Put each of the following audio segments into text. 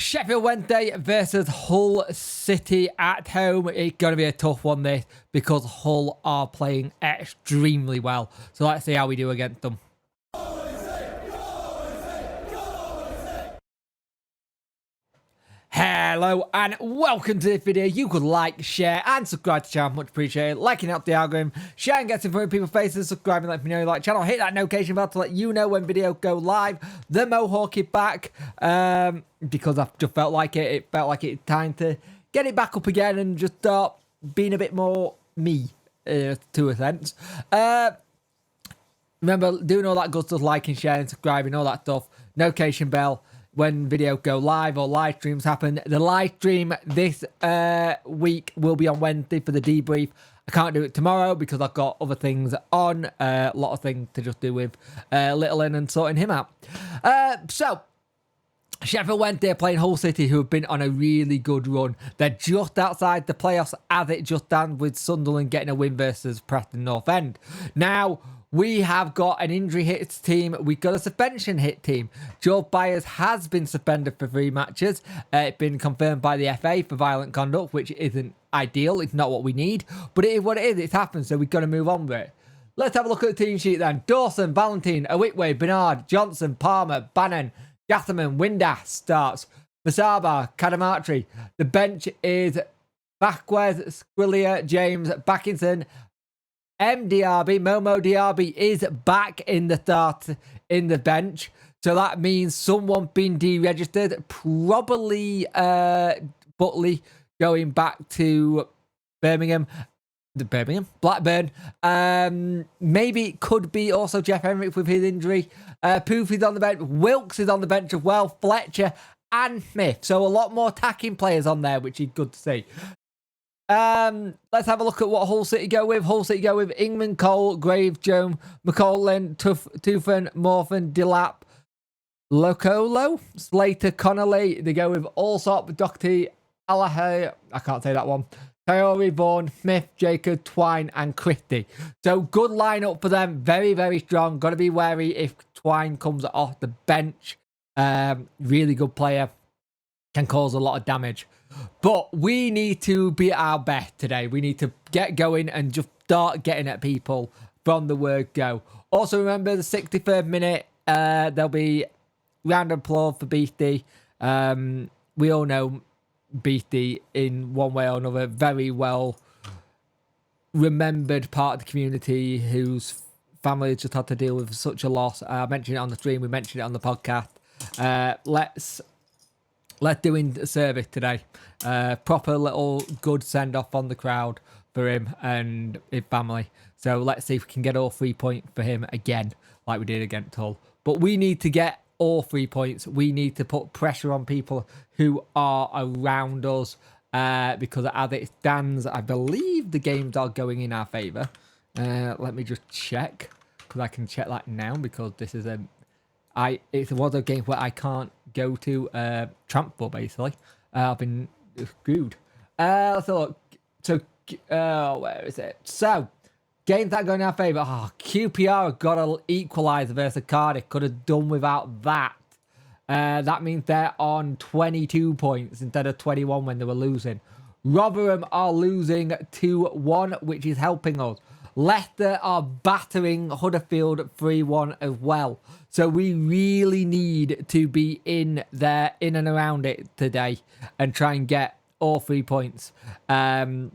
Sheffield Wednesday versus Hull City at home. It's going to be a tough one, this, because Hull are playing extremely well. So let's see how we do against them. Hello and welcome to this video. You could like, share and subscribe to the channel, much appreciated. Liking up the algorithm, sharing gets in front of people's faces, subscribing, let me know you like the channel, hit that notification bell to let you know when videos go live. The Mohawk is back because I just felt like it felt like it's time to get it back up again and just start being a bit more me to a sense. Remember doing all that good stuff, liking, sharing, subscribing, all that stuff, notification bell when videos go live or live streams happen. The live stream this week will be on Wednesday for the debrief. I can't do it tomorrow because I've got other things on. A lot of things to just do with Littlin and sorting him out. So, Sheffield Wednesday are playing Hull City, who have been on a really good run. They're just outside the playoffs as it just stands, with Sunderland getting a win versus Preston North End. Now, we have got an injury hit team. We've got a suspension hit team. Joe Byers has been suspended for 3 matches. It's been confirmed by the FA for violent conduct, which isn't ideal. It's not what we need, but it is what it is. It's happened, so we've got to move on with it. Let's have a look at the team sheet then. Dawson, Valentine, Owitwe, Bernard, Johnson, Palmer, Bannon, Gatherman, Windass starts. Masaba, Kadamatri. The bench is Vasquez, Squillier, James, Backinson, MDRB, Momo Diarby is back in the start in the bench. So that means someone being deregistered. Probably Butley going back to Blackburn. Maybe it could be also Jeff Henrik with his injury. Poof is on the bench. Wilkes is on the bench as well. Fletcher and Smith. So a lot more attacking players on there, which is good to see. Let's have a look at what Hull City go with. Hull City go with Ingman, Cole, Graves, Jones, McCaulin, Tufan, Morphin, Dilap, Locolo, Slater, Connolly. They go with Allsop, Doherty, Allahay, I can't say that one, Coyote, Vaughan, Smith, Jacob, Twine, and Christie. So good lineup for them. Very, very strong. Got to be wary if Twine comes off the bench. Really good player. Can cause a lot of damage. But we need to be at our best today. We need to get going and just start getting at people from the word go. Also remember the 63rd minute, there'll be round of applause for Beastie. We all know Beastie in one way or another. Very well remembered part of the community whose family just had to deal with such a loss. I mentioned it on the stream. We mentioned it on the podcast. Let's do in service today. Proper little good send-off on the crowd for him and his family. So let's see if we can get all 3 points for him again, like we did against Hull. But we need to get all 3 points. We need to put pressure on people who are around us because as it stands, I believe the games are going in our favour. Let me just check, because I can check that now, because this is it's one of those games where I can't go to Trample, basically. I've been screwed. Let's look. So, where is it? So, games that go in our favour. Oh, QPR got an equaliser versus Cardiff. Could have done without that. That means they're on 22 points instead of 21 when they were losing. Rotherham are losing 2-1, which is helping us. Leicester are battering Huddersfield 3-1 as well. So we really need to be in there, in and around it today and try and get all 3 points. And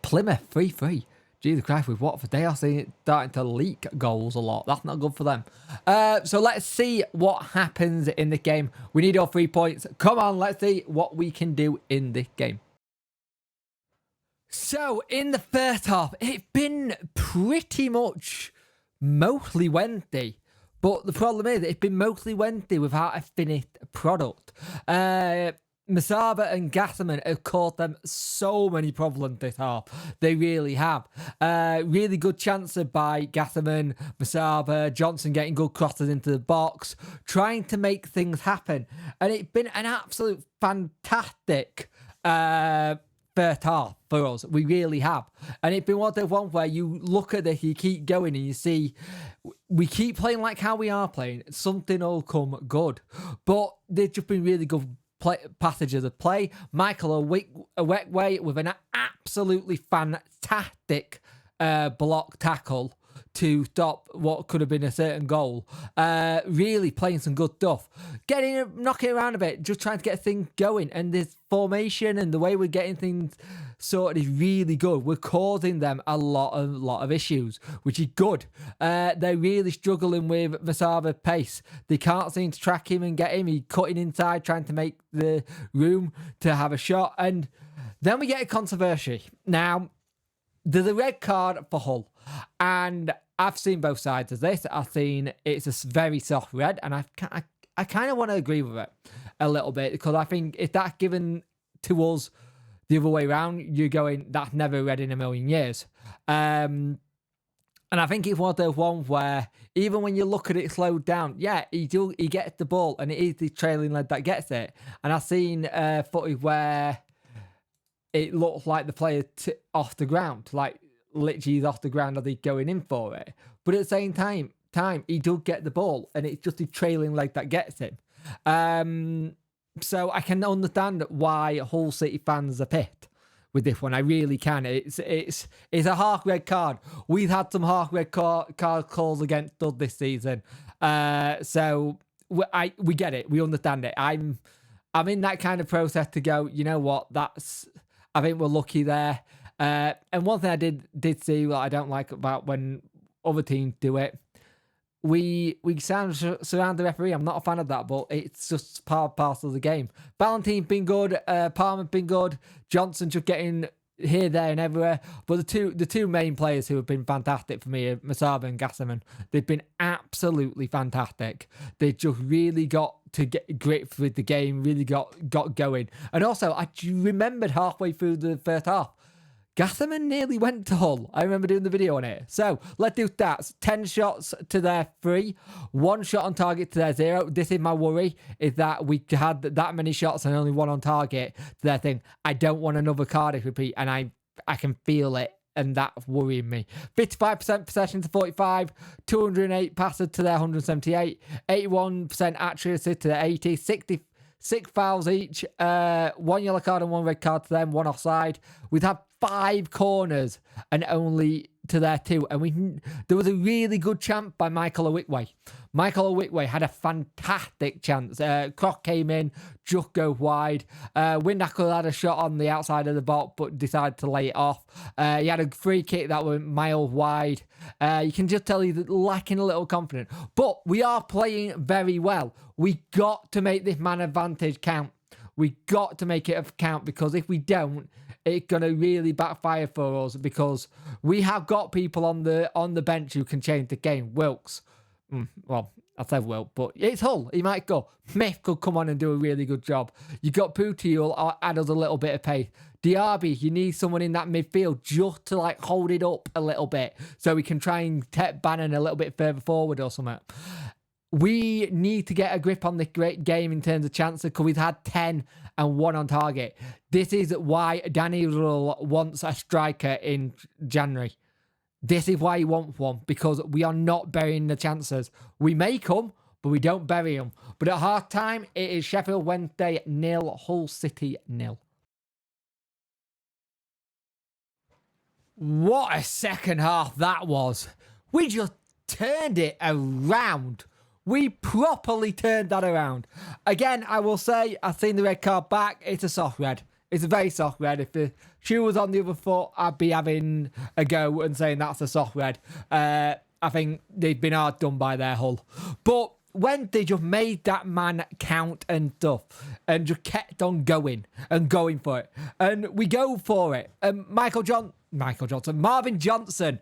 Plymouth 3-3. Jesus Christ, with Watford, they are starting to leak goals a lot. That's not good for them. So let's see what happens in this game. We need all 3 points. Come on, let's see what we can do in this game. So, in the first half, it's been pretty much mostly Wednesday. But the problem is, it's been mostly Wednesday without a finished product. Masaba and Gatherman have caused them so many problems this half. They really have. Really good chances by Gatherman, Masaba, Johnson getting good crosses into the box, trying to make things happen. And it's been an absolute fantastic first half for us. We really have. And it's been one of those ones where you look at this, you keep going and you see we keep playing like how we are playing. Something will come good. But they've just been really good passages of play. Michael Owekwe with an absolutely fantastic block tackle to stop what could have been a certain goal. Really playing some good stuff. Knocking around a bit, just trying to get things going. And this formation and the way we're getting things sorted is really good. We're causing them a lot of issues, which is good. They're really struggling with Masava's pace. They can't seem to track him and get him. He's cutting inside, trying to make the room to have a shot. And then we get a controversy. Now, there's a red card for Hull. And I've seen both sides of this. I've seen it's a very soft red, and I kind of want to agree with it a little bit, because I think if that's given to us the other way around, you're going, that's never red in a million years. And I think it's one of those ones where even when you look at it slowed down, yeah, he gets the ball, and it is the trailing lead that gets it. And I've seen footage where it looks like the player off the ground, like literally he's off the ground as he's going in for it. But at the same time, he does get the ball, and it's just the trailing leg that gets him. So I can understand why Hull City fans are pissed with this one. I really can. It's a half red card. We've had some half red card calls against us this season. So we get it. We understand it. I'm in that kind of process to go, you know what? I think we're lucky there. And one thing I did see what I don't like about when other teams do it, we surround the referee. I'm not a fan of that, but it's just part and parcel of the game. Valentine's been good, Palmer's been good, Johnson just getting here, there, and everywhere. But the two main players who have been fantastic for me are Masava and Gasserman. They've been absolutely fantastic. They just really got to get grip with the game, really got going. And also, I remembered halfway through the first half, Gasserman nearly went to Hull. I remember doing the video on it. So, let's do stats. 10 shots to their 3. 1 shot on target to their 0. This is my worry, is that we had that many shots and only 1 on target to their thing. I don't want another Cardiff repeat, and I can feel it, and that's worrying me. 55% possession to 45. 208 passes to their 178. 81% accuracy to their 80. 66 fouls each. 1 yellow card and 1 red card to them. 1 offside. We've had 5 corners and only to their 2. And there was a really good chance by Michael Owekwe. Michael Owekwe had a fantastic chance. Croc came in, just go wide. Windackle had a shot on the outside of the box, but decided to lay it off. He had a free kick that went miles wide. You can just tell he's lacking a little confidence. But we are playing very well. We got to make this man advantage count. We got to make it count, because if we don't, it's going to really backfire for us, because we have got people on the bench who can change the game. Wilkes. Well, I said Wilkes, but it's Hull. He might go. Smith could come on and do a really good job. You got Pooty who'll add us a little bit of pace. Diaby, you need someone in that midfield just to like hold it up a little bit so we can try and take Bannon a little bit further forward or something. We need to get a grip on this great game in terms of chances, because we've had 10 and 1 on target. This is why Daniel wants a striker in January. This is why he wants one, because we are not burying the chances. We make them, but we don't bury them. But at half time, it is Sheffield Wednesday 0, Hull City 0. What a second half that was. We just turned it around. We properly turned that around. Again, I will say, I've seen the red card back. It's a soft red. It's a very soft red. If the shoe was on the other foot, I'd be having a go and saying that's a soft red. I think they've been hard done by their Hull. But when they just made that man count and stuff, and just kept on going and going for it, and we go for it. Marvin Johnson,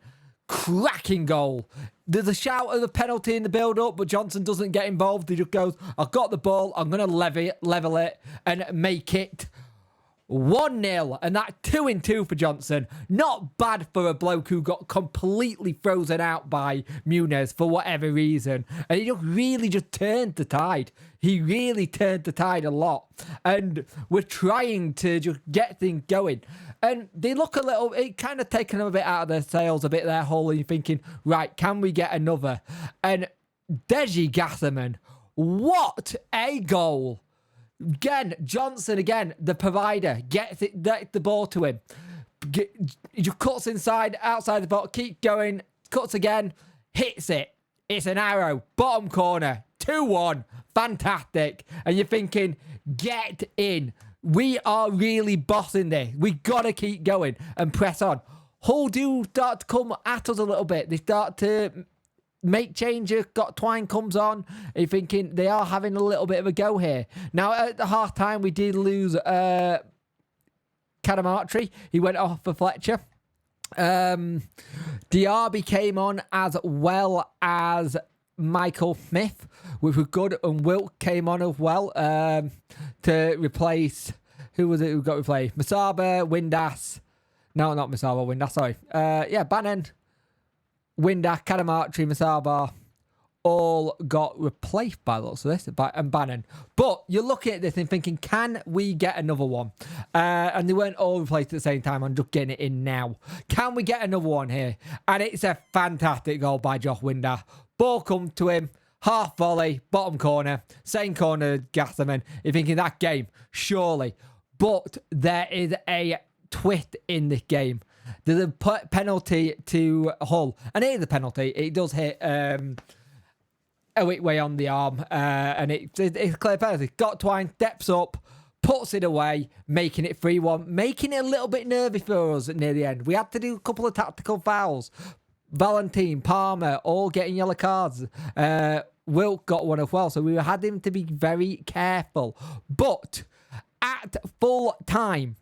cracking goal. There's a shout of the penalty in the build-up, but Johnson doesn't get involved. He just goes, I've got the ball, I'm going to level it and make it 1-0, and that 2-2 for Johnson. Not bad for a bloke who got completely frozen out by Muniz for whatever reason. And he really just turned the tide. He really turned the tide a lot. And we're trying to just get things going. And they look a little, it kind of taken them a bit out of their sails, a bit their hole, and you're thinking, right, can we get another? And Deji Gasserman, what a goal. Again, Johnson, again, the provider, gets the ball to him. He just cuts inside, outside the box, keep going, cuts again, hits it. It's an arrow, bottom corner, 2-1, fantastic. And you're thinking, get in. We are really bossing this. We got to keep going and press on. Hull do start to come at us a little bit. They start to make changes. Got Twine comes on. You're thinking they are having a little bit of a go here. Now, at the half time, we did lose Cadamartri. He went off for Fletcher. Diaby came on as well as Michael Smith, which was good, and Wilk came on as well to replace, who was it who got replaced? Masaba, Windass. No, not Masaba, Windass, sorry. Bannon, Windass, Cadamartri, Masaba all got replaced by lots of this, and Bannon. But you're looking at this and thinking, can we get another one? And they weren't all replaced at the same time. I'm just getting it in now. Can we get another one here? And it's a fantastic goal by Josh Windass. Ball come to him, half volley, bottom corner, same corner, Gasserman. You're thinking that game, surely. But there is a twist in this game. There's a penalty to Hull. And it is a penalty. It does hit a weak way on the arm. And it's a clear penalty. Got Twine, steps up, puts it away, making it 3-1. Making it a little bit nervy for us near the end. We had to do a couple of tactical fouls. Valentine, Palmer, all getting yellow cards. Wilk got one as well, so we had him to be very careful. But at full time,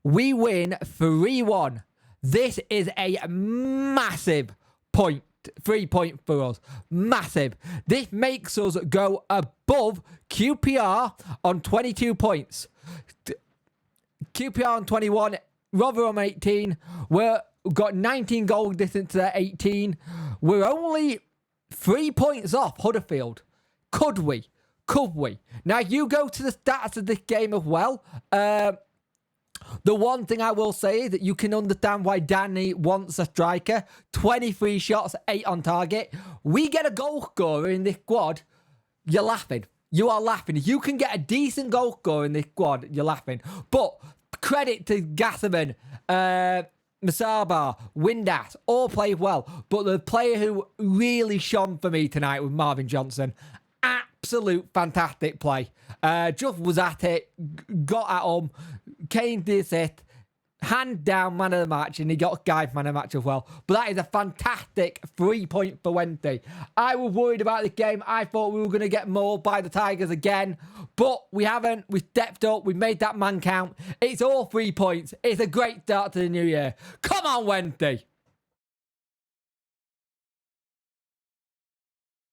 we win 3-1. This is a massive 3 point for us. Massive. This makes us go above QPR on 22 points. QPR on 21, Rotherham 18. We've got 19 goal distance to 18. We're only 3 points off Huddersfield. Could we? Now, you go to the stats of this game as well. The one thing I will say is that you can understand why Danny wants a striker. 23 shots, 8 on target. We get a goal scorer in this squad, you're laughing. You are laughing. If you can get a decent goal scorer in this squad, you're laughing. But credit to Gasserman, Masaba, Windass, all played well. But the player who really shone for me tonight was Marvin Johnson. Absolute fantastic play. Just was at it, got at him, came to assist, hand down man of the match, and he got Guy man of the match as well. But that is a fantastic 3 point for Wednesday. I was worried about this game. I thought we were going to get mauled by the Tigers again, but we haven't. We stepped up. We made that man count. It's all 3 points. It's a great start to the new year. Come on, Wednesday.